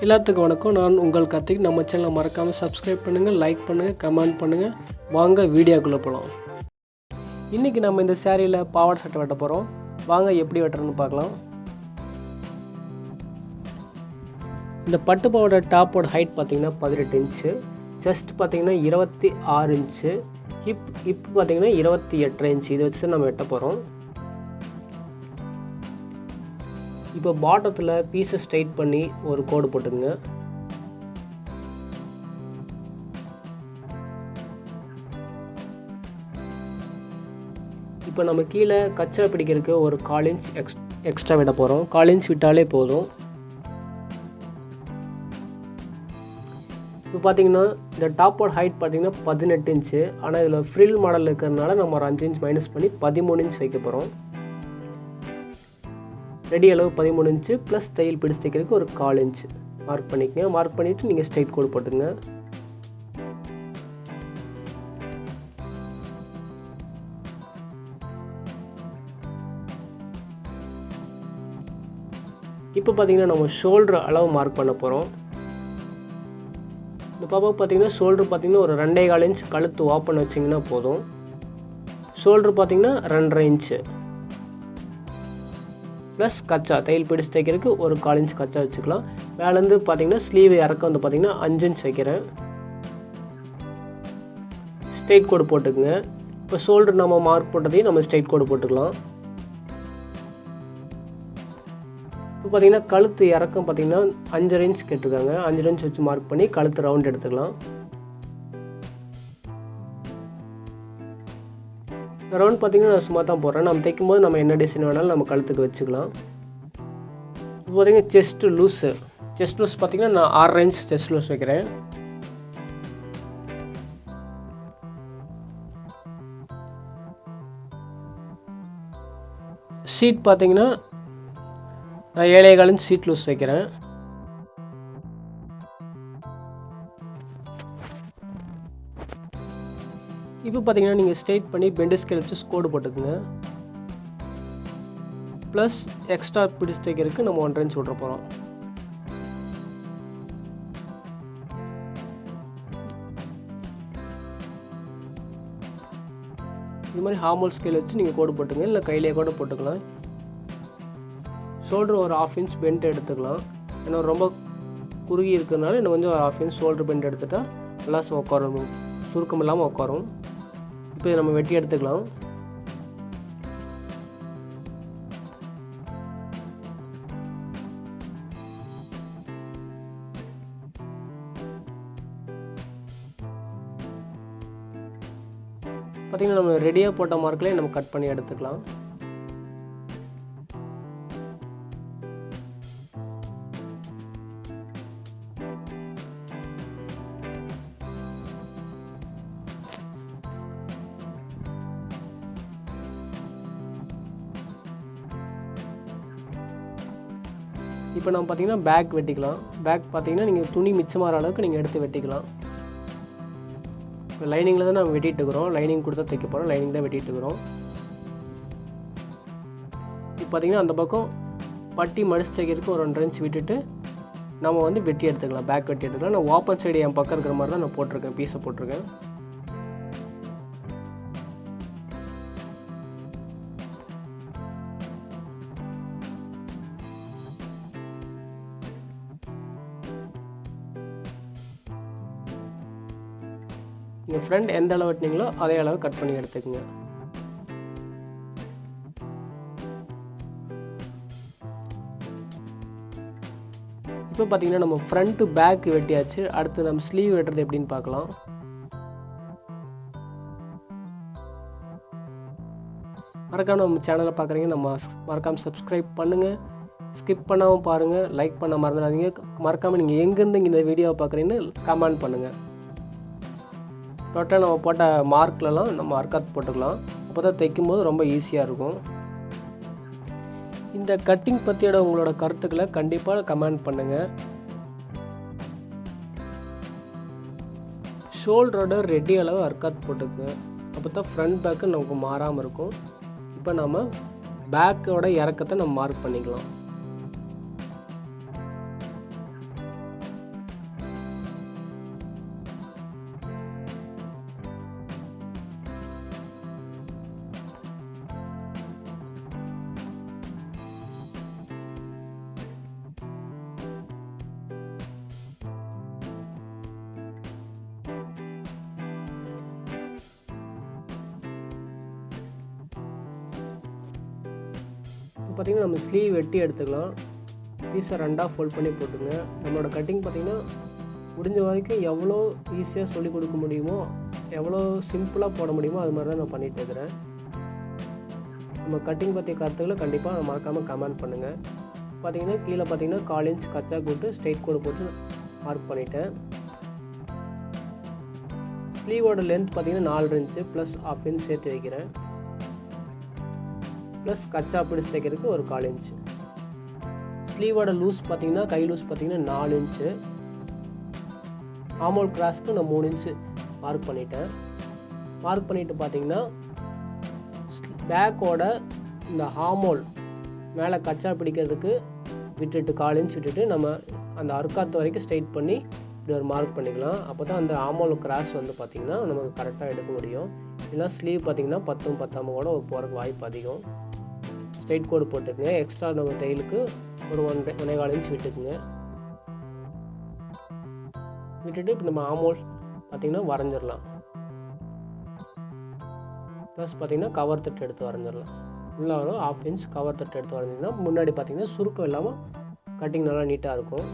எல்லாத்துக்கும் வணக்கம். நான் உங்கள் கார்த்திக். நம்ம சேனலை மறக்காமல் சப்ஸ்கிரைப் பண்ணுங்கள், லைக் பண்ணுங்கள், கமெண்ட் பண்ணுங்கள். வாங்க வீடியோக்குள்ளே போகலாம். இன்றைக்கி நம்ம இந்த சேரீயில் பாவாடை சட்டை வெட்ட போகிறோம். வாங்க எப்படி வெட்டுறோன்னு பார்க்கலாம். இந்த பட்டு பாவாடை டாப்போட ஹைட் பார்த்திங்கன்னா 18 இன்ச்சு, செஸ்ட் பார்த்திங்கன்னா 26 இன்ச்சு, ஹிப் பார்த்திங்கன்னா 28 இன்ச்சு. இதை வச்சு நம்ம வெட்ட போகிறோம். இப்போ பாட்டத்தில் பீஸை ஸ்ட்ரைட் பண்ணி ஒரு கோடு போட்டுங்க. இப்போ நம்ம கீழே கச்சா பிடிக்கிறதுக்கு ஒரு 1/4 இன்ச் எக்ஸ்ட்ரா விட போகிறோம். 1/4 இன்ச் விட்டாலே போதும். இப்போ பார்த்தீங்கன்னா இந்த டாப்போட ஹைட் பார்த்தீங்கன்னா 18 இன்ச்சு. ஆனால் இதில் ஃப்ரில் மாடல் இருக்கிறதுனால நம்ம ஒரு 5 இன்ச் மைனஸ் பண்ணி 13 இன்ச் வைக்க போகிறோம். ரெடி அளவு 13 இன்ச்சு ப்ளஸ் தையல் பிடிச்சு தைக்கிறதுக்கு ஒரு 1/4 இன்ச்சு மார்க் பண்ணிக்கங்க. மார்க் பண்ணிவிட்டு நீங்கள் ஸ்ட்ரைட் கோடு போட்டுங்க. இப்போ பார்த்தீங்கன்னா நம்ம ஷோல்டர் அளவு மார்க் பண்ண போகிறோம். இந்த பாப்பாவுக்கு பார்த்தீங்கன்னா ஷோல்டர் பார்த்தீங்கன்னா ஒரு 2.25 இன்ச் கழுத்து ஓப்பன் வச்சிங்கன்னா போதும். ஷோல்டர் பார்த்தீங்கன்னா 2.5 இன்ச்சு ப்ளஸ் கச்சா தையல் பிடிச்சு தைக்கிறதுக்கு ஒரு 1/4 இன்ச் கச்சா வச்சுக்கலாம். மேலேருந்து பார்த்தீங்கன்னா ஸ்லீவ் இறக்க வந்து பார்த்தீங்கன்னா 5 இன்ச் வைக்கிறேன். ஸ்ட்ரெயிட் கோடு போட்டுக்குங்க. இப்போ ஷோல்டர் நம்ம மார்க் போட்டதையும் நம்ம ஸ்ட்ரெயிட் கோடு போட்டுக்கலாம். இப்போ பார்த்தீங்கன்னா கழுத்து இறக்கம் பார்த்தீங்கன்னா 5.5 இன்ச் கேட்டிருக்காங்க. 5.5 இன்ச் வச்சு மார்க் பண்ணி கழுத்து ரவுண்ட் எடுத்துக்கலாம். ரவுண்ட் பார்த்தீங்கன்னா நான் சும்மா தான் போடுறேன். நம்ம தைக்கும்போது நம்ம என்ன டிசைன் வேணாலும் நம்ம கழுத்துக்கு வச்சுக்கலாம். இப்போ பார்த்தீங்கன்னா செஸ்ட் லூஸ் பார்த்தீங்கன்னா நான் 6.5 இன்ச் செஸ்ட் லூஸ் வைக்கிறேன். சீட் பார்த்தீங்கன்னா நான் 7.25 இன்ச் சீட் லூஸ் வைக்கிறேன். இப்போ பார்த்தீங்கன்னா நீங்கள் ஸ்ட்ரெயிட் பண்ணி பெண்டு ஸ்கேல் வச்சு கோடு போட்டுக்குங்க. ப்ளஸ் எக்ஸ்ட்ரா பிடிச்சு தைக்கிறதுக்கு நம்ம 1.5 இன்ச் விட்ற போகிறோம். இது மாதிரி ஹார்மோல் ஸ்கேல் வச்சு நீங்கள் கோடு போட்டுங்க, இல்லை கையிலே கூட போட்டுக்கலாம். ஷோல்டர் ஒரு 1/2 இன்ச் பெண்ட் எடுத்துக்கலாம். ஏன்னா ரொம்ப குறுகி இருக்கிறதுனால இன்னும் கொஞ்சம் ஒரு 1/2 இன்ச் ஷோல்டர் பெண்ட் எடுத்துட்டால் நல்லா உட்காரும், சுருக்கம் இல்லாமல் உட்காரும். இப்போ நம்ம வெட்டி எடுத்துக்கலாம். பார்த்தீங்கன்னா நம்ம ரெடியாக போட்ட மார்க்லேயே நம்ம கட் பண்ணி எடுத்துக்கலாம். இப்போ நம்ம பார்த்தீங்கன்னா பேக் வெட்டிக்கலாம். பேக் பார்த்தீங்கன்னா நீங்கள் துணி மிச்சமாகிற அளவுக்கு நீங்கள் எடுத்து வெட்டிக்கலாம். இப்போ லைனிங்கில் தான் நம்ம வெட்டிட்டு இருக்கிறோம். லைனிங் கொடுத்தா தைக்க போகிறோம். லைனிங் தான் வெட்டிட்டு இருக்கிறோம். இப்போ பார்த்தீங்கன்னா அந்த பக்கம் பட்டி மடிச்சு தைக்கிறதுக்கு ஒரு 2.5 இன்ச் விட்டுட்டு நம்ம வந்து வெட்டி எடுத்துக்கலாம். பேக் வெட்டி எடுத்துக்கலாம். நான் ஓப்பன் சைடு என் பக்கம் இருக்கிற மாதிரி தான் நான் போட்டிருக்கேன், பீஸை போட்டிருக்கேன். நீங்கள் ஃப்ரண்ட் எந்த அளவு வெட்டினீங்களோ அதே அளவு கட் பண்ணி எடுத்துக்கோங்க. இப்போ பார்த்தீங்கன்னா நம்ம ஃப்ரண்ட்டு பேக் வெட்டியாச்சு. அடுத்து நம்ம ஸ்லீவ் வெட்டுறது எப்படின்னு பார்க்கலாம். மறக்காமல் நம்ம சேனலை பார்க்குறீங்க, நம்ம மறக்காமல் சப்ஸ்கிரைப் பண்ணுங்கள். ஸ்கிப் பண்ணாமல் பாருங்கள், லைக் பண்ண மறந்துடாதீங்க. மறக்காமல் நீங்கள் எங்கேருந்து இந்த வீடியோவை பார்க்குறீங்கன்னு கமெண்ட் பண்ணுங்கள். டோட்டலாக நம்ம போட்ட மார்க்லலாம் நம்ம அர்க்காத் போட்டுக்கலாம். அப்போ தான் தைக்கும்போது ரொம்ப ஈஸியாக இருக்கும். இந்த கட்டிங் பற்றியோட உங்களோட கருத்துக்களை கண்டிப்பாக கமெண்ட் பண்ணுங்கள். ஷோல்டரோட ரெடி அளவு அர்க்காத் போட்டுக்குங்க. அப்போ தான் ஃப்ரண்ட் பேக்கு நமக்கு மாறாமல் இருக்கும். இப்போ நம்ம பேக்கோட இறக்கத்தை நம்ம மார்க் பண்ணிக்கலாம். பார்த்திங்கன்னா நம்ம ஸ்லீவ் வெட்டி எடுத்துக்கலாம். பீஸை 2ஆக ஃபோல்ட் பண்ணி போட்டுங்க. நம்மளோட கட்டிங் பார்த்திங்கன்னா முடிஞ்ச வரைக்கும் எவ்வளோ ஈஸியாக சொல்லிக் கொடுக்க முடியுமோ, எவ்வளோ சிம்பிளாக போட முடியுமோ அது மாதிரி தான் நான் பண்ணிகிட்டு இருக்கிறேன். நம்ம கட்டிங் பற்றிய கருத்துக்களை கண்டிப்பாக மறக்காமல் கமெண்ட் பண்ணுங்கள். பார்த்திங்கன்னா கீழே பார்த்திங்கன்னா 1/4 இன்ச் கச்சா போட்டு ஸ்ட்ரெயிட் கோடு போட்டு மார்க் பண்ணிட்டேன். ஸ்லீவோட லென்த் பார்த்திங்கன்னா 4 இன்ச்சு ப்ளஸ் 1/2 இன்ச் சேர்த்து வைக்கிறேன். ப்ளஸ் கச்சா பிடிச்சி தைக்கிறதுக்கு ஒரு 1/4 இன்ச்சு. ஸ்லீவோட லூஸ் பார்த்திங்கன்னா கை லூஸ் பார்த்திங்கன்னா 4 இன்ச்சு. ஆமோல் கிராஸ்க்கு நான் 3 இன்ச்சு மார்க் பண்ணிட்டேன். மார்க் பண்ணிவிட்டு பார்த்திங்கன்னா பேக்கோட இந்த ஹாமோல் மேலே கச்சா பிடிக்கிறதுக்கு விட்டுட்டு 1/4 இன்ச் விட்டுட்டு நம்ம அந்த அர்க்காத்து வரைக்கும் ஸ்ட்ரைட் பண்ணி இப்படி ஒரு மார்க் பண்ணிக்கலாம். அப்போ தான் அந்த ஆமோல் கிராஸ் வந்து பார்த்திங்கன்னா நமக்கு கரெக்டாக எடுக்க முடியும். இல்லைனா ஸ்லீவ் பார்த்திங்கன்னா 10 பத்தாமல் கூட போகிறதுக்கு வாய்ப்பு அதிகம். ஸ்ட்ரைட் கோடு போட்டுக்குங்க. எக்ஸ்ட்ரா நம்ம தையலுக்கு ஒரு 1.25 இன்ச் விட்டுக்குங்க. விட்டுட்டு இப்போ நம்ம ஆமோல் பார்த்திங்கன்னா வரைஞ்சிடலாம். ப்ளஸ் பார்த்திங்கன்னா கவர் தட்டு எடுத்து வரைஞ்சிடலாம். உள்ளே ஒரு 1/2 இன்ச் கவர் தட்டு எடுத்து வரைஞ்சிங்கன்னா முன்னாடி பார்த்திங்கன்னா சுருக்கம் இல்லாமல் கட்டிங் நல்லா நீட்டாக இருக்கும்.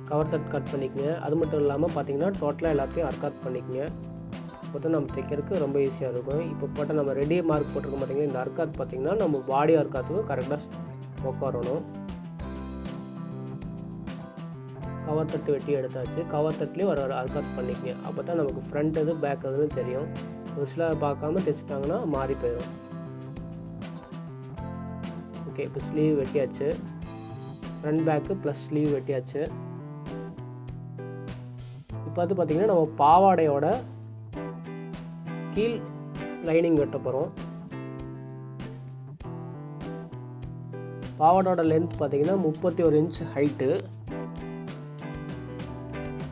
கவர் தட் கட் பண்ணிக்கங்க. அது மட்டும் இல்லாமல் பார்த்திங்கன்னா டோட்டலாக எல்லாத்தையும் அர்க்காத் பண்ணிக்கங்க. அப்போ தான் நம்ம தைக்கிறதுக்கு ரொம்ப ஈஸியாக இருக்கும். இப்போ போட்ட நம்ம ரெடி மார்க் போட்டிருக்கோம் பார்த்திங்கன்னா, இந்த அர்க்காத் பார்த்திங்கன்னா நம்ம பாடி அர்க்காத்துக்கும் கரெக்டாக உட்காரணும். கவர் தட்டு வெட்டி எடுத்தாச்சு. கவர் தட்டுலேயும் ஒரு அர்க்காத் பண்ணிக்கங்க. அப்போ தான் நமக்கு ஃப்ரண்ட் எது பேக் எதுன்னு தெரியும். ஒரு சிலர் பார்க்காம தைச்சிட்டாங்கன்னா மாறி போயிடும். ஓகே, இப்போ ஸ்லீவ் வெட்டியாச்சு. ஃப்ரண்ட் பேக்கு ப்ளஸ் ஸ்லீவ் வெட்டியாச்சு. இப்போ வந்து பார்த்திங்கன்னா நம்ம பாவாடையோட கீழ் லைனிங் வெட்ட போகிறோம். பாவாடையோட லென்த் பார்த்திங்கன்னா 31 இன்ச் ஹைட்டு.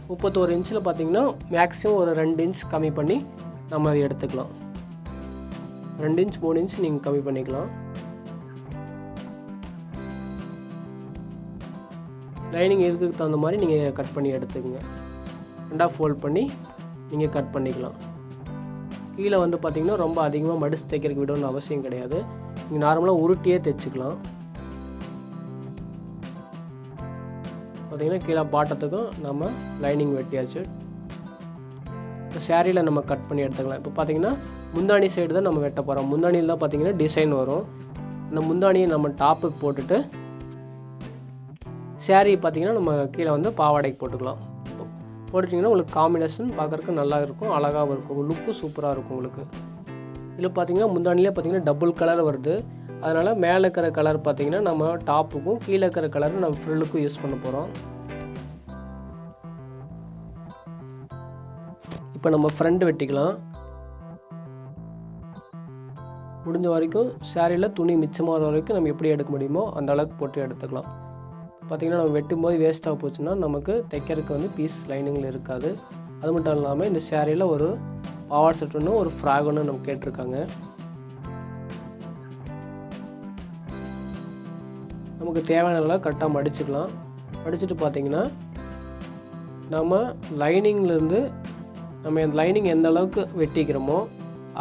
31 இன்ச்சில் பார்த்திங்கன்னா மேக்ஸிமம் ஒரு 2 இன்ச் கம்மி பண்ணி நம்ம அதை எடுத்துக்கலாம். 2 இன்ச் 3 இன்ச் நீங்கள் கம்மி பண்ணிக்கலாம். லைனிங் இருக்கிறதுக்கு தகுந்த மாதிரி நீங்கள் கட் பண்ணி எடுத்துக்கங்க. 2ஆக ஃபோல்ட் பண்ணி நீங்கள் கட் பண்ணிக்கலாம். கீழே வந்து பார்த்திங்கன்னா ரொம்ப அதிகமாக மடிச்சு தைக்கிறதுக்கு விடணும்னு அவசியம் கிடையாது. நீங்கள் நார்மலாக உருட்டியே தைச்சிக்கலாம். பார்த்திங்கன்னா கீழே பாட்டத்துக்கும் நம்ம லைனிங் வெட்டியாச்சு. இப்போ சேரீயில் நம்ம கட் பண்ணி எடுத்துக்கலாம். இப்போ பார்த்திங்கன்னா முந்தானி சைடு தான் நம்ம வெட்ட போகிறோம். முந்தானியில் தான் பார்த்திங்கன்னா டிசைன் வரும். இந்த முந்தானியை நம்ம டாப்புக்கு போட்டுட்டு சேரீ பார்த்திங்கன்னா நம்ம கீழே வந்து பாவாடைக்கு போட்டுக்கலாம். போட்டுட்டிங்கன்னா உங்களுக்கு காம்பினேஷன் பார்க்குறதுக்கு நல்லா இருக்கும், அழகாகவும் இருக்கும், லுக்கும் சூப்பராக இருக்கும் உங்களுக்கு. இதில் பார்த்திங்கன்னா முந்தானிலே பார்த்திங்கன்னா டபுள் கலர் வருது. அதனால் மேலே இருக்கிற கலர் பார்த்திங்கன்னா நம்ம டாப்புக்கும் கீழே இருக்கிற கலர் நம்ம ஃப்ரில்லுக்கும் யூஸ் பண்ண போகிறோம். இப்போ நம்ம ஃப்ரண்ட் வெட்டிக்கலாம். முடிஞ்ச வரைக்கும் சேரீயில் துணி மிச்சமாக வரைக்கும் நம்ம எப்படி எடுக்க முடியுமோ அந்த அளவுக்கு போட்டு எடுத்துக்கலாம். பார்த்திங்கன்னா நம்ம வெட்டும்போது வேஸ்ட்டாக போச்சுன்னா நமக்கு தைக்கிறதுக்கு வந்து பீஸ் லைனிங்கில் இருக்காது. அது மட்டும் இல்லாமல் இந்த சேரீயில் ஒரு பாவாடை செட் ஒன்று ஒரு ஃப்ராக் ஒன்று நம்ம கேட்டிருக்காங்க. நமக்கு தேவையான அளவு கரெக்டாக மடிச்சுக்கலாம். மடிச்சுட்டு பார்த்திங்கன்னா நம்ம லைனிங்லேருந்து நம்ம அந்த லைனிங் எந்த அளவுக்கு வெட்டிக்கிறோமோ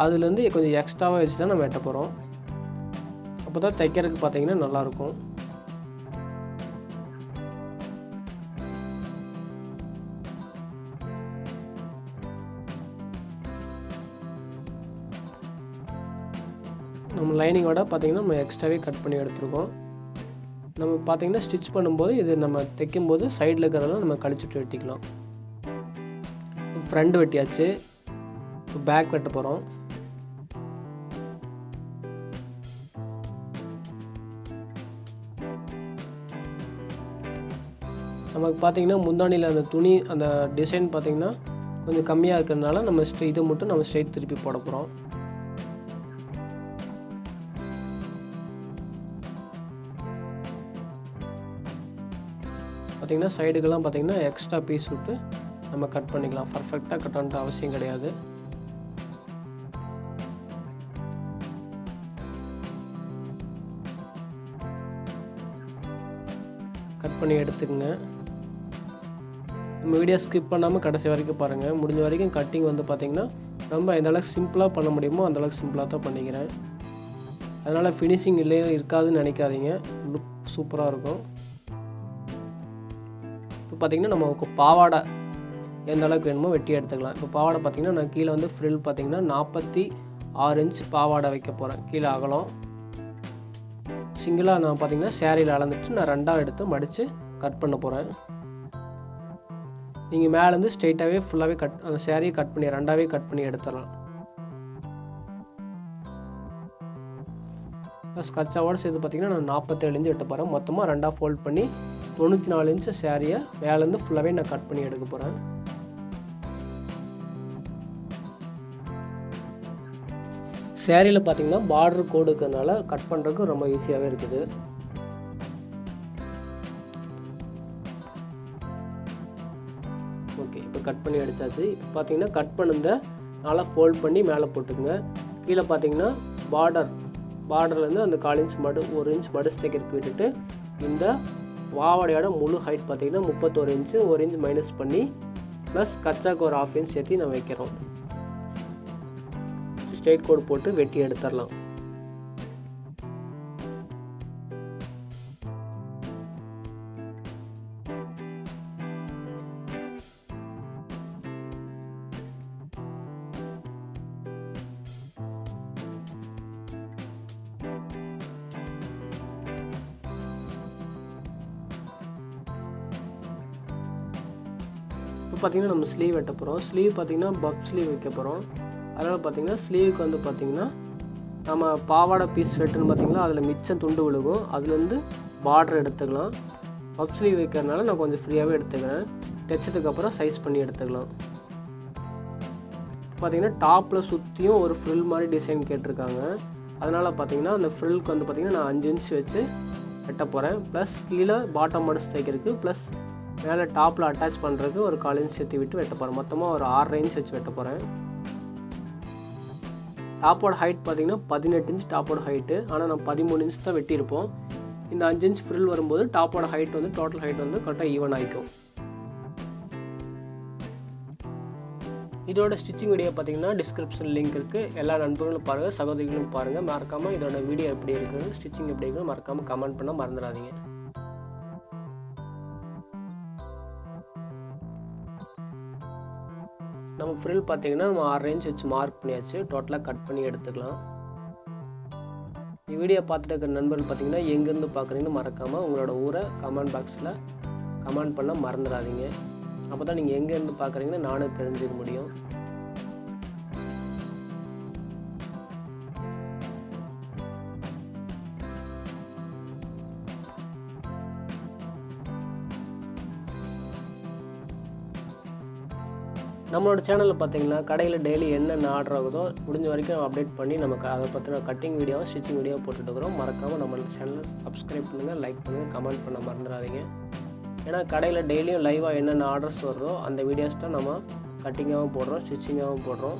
அதுலேருந்து கொஞ்சம் எக்ஸ்ட்ராவாக வச்சு தான் நம்ம வெட்ட போகிறோம். அப்போ தான் தைக்கிறதுக்கு பார்த்திங்கன்னா நல்லாயிருக்கும். நம்ம லைனிங்கோட பார்த்திங்கன்னா நம்ம எக்ஸ்ட்ராவே கட் பண்ணி எடுத்துருக்கோம். நம்ம பார்த்திங்கன்னா ஸ்டிச் பண்ணும்போது இது நம்ம தைக்கும்போது சைடில் இருக்கிறதெல்லாம் நம்ம கழிச்சுட்டு வெட்டிக்கலாம். ஃப்ரண்ட் வெட்டியாச்சு. இப்போ பேக் வெட்ட போகிறோம். நமக்கு பார்த்திங்கன்னா முந்தானியில் அந்த துணி அந்த டிசைன் பார்த்திங்கன்னா கொஞ்சம் கம்மியாக இருக்கிறதுனால நம்ம இதை மட்டும் நம்ம ஸ்ட்ரைட் திருப்பி போட போகிறோம். பார்த்திங்கன்னா சைடுக்கெல்லாம் பார்த்திங்கன்னா எக்ஸ்ட்ரா பீஸ் விட்டு நம்ம கட் பண்ணிக்கலாம். பர்ஃபெக்டாக கட் பண்ணுற அவசியம் கிடையாது. கட் பண்ணி எடுத்துக்கங்க. நம்ம வீடியோ ஸ்கிப் பண்ணாமல் கடைசி வரைக்கும் பாருங்கள். முடிஞ்ச வரைக்கும் கட்டிங் வந்து பார்த்திங்கன்னா ரொம்ப எந்த அளவுக்கு சிம்பிளாக பண்ண முடியுமோ அந்தளவுக்கு சிம்பிளாக தான் பண்ணிக்கிறேன். அதனால் ஃபினிஷிங் இல்லையே இருக்காதுன்னு நினைக்காதீங்க, லுக் சூப்பராக இருக்கும். இப்போ பார்த்திங்கன்னா நமக்கு பாவாடை எந்த அளவுக்கு வேணுமோ வெட்டி எடுத்துக்கலாம். இப்போ பாவாடை பார்த்திங்கன்னா நான் கீழே வந்து ஃப்ரில் பார்த்திங்கன்னா 46 இன்ச் பாவாடை வைக்க போகிறேன். கீழே அகலம் சிங்கிளாக நான் பார்த்திங்கன்னா சேரீயில் அளந்துட்டு நான் 2ஆக எடுத்து மடித்து கட் பண்ண போகிறேன். நீங்கள் மேலேருந்து ஸ்ட்ரெயிட்டாகவே ஃபுல்லாகவே அந்த சேரீயை கட் பண்ணி 2ஆகவே கட் பண்ணி எடுத்துடலாம். ப்ளஸ் கச்சாவோடு சேர்த்து பார்த்திங்கன்னா நான் 47 இன்ச்சு வெட்ட போகிறேன். மொத்தமாக 2ஆக ஃபோல்ட் பண்ணி 94 இன்ச்சு சேரீயை மேலேருந்து ஃபுல்லாகவே நான் கட் பண்ணி எடுக்க போகிறேன். சேரீயில் பார்த்திங்கன்னா பார்டர் கோடு இருக்கிறதுனால கட் பண்ணுறதுக்கு ரொம்ப ஈஸியாகவே இருக்குது. ஓகே, இப்போ கட் பண்ணி அடித்தாச்சு. இப்போ பார்த்திங்கன்னா கட் பண்ணுந்த நல்லா ஃபோல்ட் பண்ணி மேலே போட்டுக்குங்க. கீழே பார்த்திங்கன்னா பார்டர்லேருந்து அந்த 1/4 இன்ச் 1 இன்ச் மடிச்சு தைக்கிறதுக்கு விட்டுட்டு இந்த பாவாடையோட முழு ஹைட் பார்த்திங்கன்னா 31 இன்ச்சு 1 இன்ச் மைனஸ் பண்ணி ப்ளஸ் கச்சாக்கு ஒரு 1/2 இன்ச் சேர்த்து நான் வைக்கிறோம். ஸ்ட்ரெயிட் கோடு போட்டு வெட்டி எடுத்துடலாம். இப்போ பார்த்திங்கன்னா நம்ம ஸ்லீவ் வெட்ட போகிறோம். ஸ்லீவ் பார்த்திங்கன்னா பஃப் ஸ்லீவ் வைக்க போகிறோம். அதனால் பார்த்திங்கன்னா ஸ்லீவுக்கு வந்து பார்த்திங்கன்னா நம்ம பாவாடை பீஸ் வெட்டுன்னு பார்த்திங்கன்னா அதில் மிச்சம் துண்டு விழுகும். அதுலேருந்து பார்டர் எடுத்துக்கலாம். பஃப் ஸ்லீவ் வைக்கிறதுனால நான் கொஞ்சம் ஃப்ரீயாகவே எடுத்துக்கிறேன். தைச்சதுக்கப்புறம் சைஸ் பண்ணி எடுத்துக்கலாம். பார்த்திங்கன்னா டாப்பில் சுற்றியும் ஒரு ஃப்ரில் மாதிரி டிசைன் கேட்டிருக்காங்க. அதனால் பார்த்திங்கன்னா அந்த ஃப்ரில்க்கு வந்து பார்த்திங்கன்னா நான் 5 இன்ச் வச்சு வெட்ட போகிறேன். ப்ளஸ் கீழே பாட்டம் மடிச்சு தைக்கிறதுக்கு ப்ளஸ் மேலே டாப்பில் அட்டாச் பண்ணுறதுக்கு ஒரு 1/4 இன்ச் சேர்த்து விட்டு வெட்ட போகிறேன். மொத்தமாக ஒரு 6.5 இன்ச் வச்சு வெட்ட போகிறேன். டாப்போட ஹைட் பார்த்திங்கன்னா 18 இன்ச் டாப்போட ஹைட்டு. ஆனால் நான் 13 இன்ச் தான் வெட்டியிருப்போம். இந்த 5 இன்ச் ஃப்ரில் வரும்போது டாப்போட ஹைட் வந்து டோட்டல் ஹைட் வந்து கரெக்டாக ஈவன் ஆகிக்கும். இதோட ஸ்டிச்சிங் வீடியோ பார்த்திங்கன்னா டிஸ்கிரிப்ஷன் லிங்க் இருக்குது. எல்லா நண்பர்களும் பாருங்கள், சகோதரிகளும் பாருங்கள். மறக்காமல் இதோட வீடியோ எப்படி இருக்குது, ஸ்டிச்சிங் எப்படி இருக்குது மறக்காமல் கமெண்ட் பண்ண மறந்துடாதீங்க. நம்ம ஃப்ரில் பார்த்திங்கன்னா நம்ம 6 இன்ச் வச்சு மார்க் பண்ணியாச்சு. டோட்டலாக கட் பண்ணி எடுத்துக்கலாம். இந்த வீடியோ பார்த்துட்டு இருக்கிற நண்பர்கள் பார்த்திங்கன்னா எங்கேருந்து பார்க்குறீங்கன்னு மறக்காமல் உங்களோட ஊரை கமெண்ட் பாக்ஸில் கமெண்ட் பண்ண மறந்துடாதீங்க. அப்போ தான் நீங்கள் எங்கேருந்து பார்க்குறீங்கன்னு நானும் தெரிஞ்சுக்க முடியும். நம்மளோட சேனலில் பார்த்திங்கன்னா கடையில் டெய்லி என்னென்ன ஆர்டர் ஆகுதோ முடிஞ்ச வரைக்கும் அப்டேட் பண்ணி நமக்கு அதை பற்றின கட்டிங் வீடியோவும் ஸ்டிச்சிங் வீடியோ போட்டுட்டுருக்குறோம். மறக்காமல் நம்ம சேனலை சப்ஸ்கிரைப் பண்ணுங்கள், லைக் பண்ணுங்கள், கமெண்ட் பண்ண மறந்துடாதீங்க. ஏன்னா கடையில் டெய்லியும் லைவாக என்னென்ன ஆர்டர்ஸ் வருதோ அந்த வீடியோஸ் தான் நம்ம கட்டிங்காகவும் போடுறோம், ஸ்டிச்சிங்காகவும் போடுறோம்.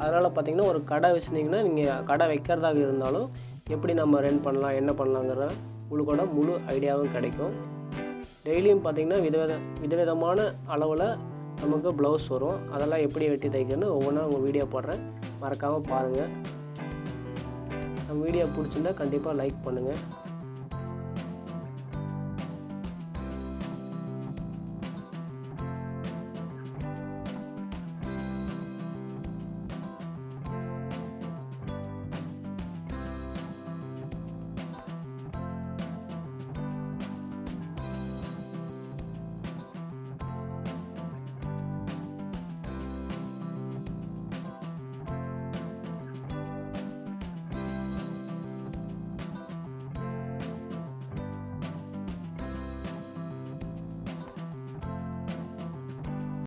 அதனால் பார்த்திங்கன்னா ஒரு கடை வச்சுருந்தீங்கன்னா நீங்கள் கடை வைக்கிறதாக இருந்தாலும் எப்படி நம்ம ரன் பண்ணலாம் என்ன பண்ணலாங்கிற உங்களுக்கோட முழு ஐடியாவும் கிடைக்கும். டெய்லியும் பார்த்திங்கன்னா விதவிதமான அளவில் நமக்கு ப்ளவுஸ் வரும். அதெல்லாம் எப்படி வெட்டி தைக்கணும்னு ஒவ்வொன்றா உங்கள் வீடியோ போடுறேன், மறக்காமல் பாருங்கள். நம்ம வீடியோ பிடிச்சிருந்தா கண்டிப்பாக லைக் பண்ணுங்கள்.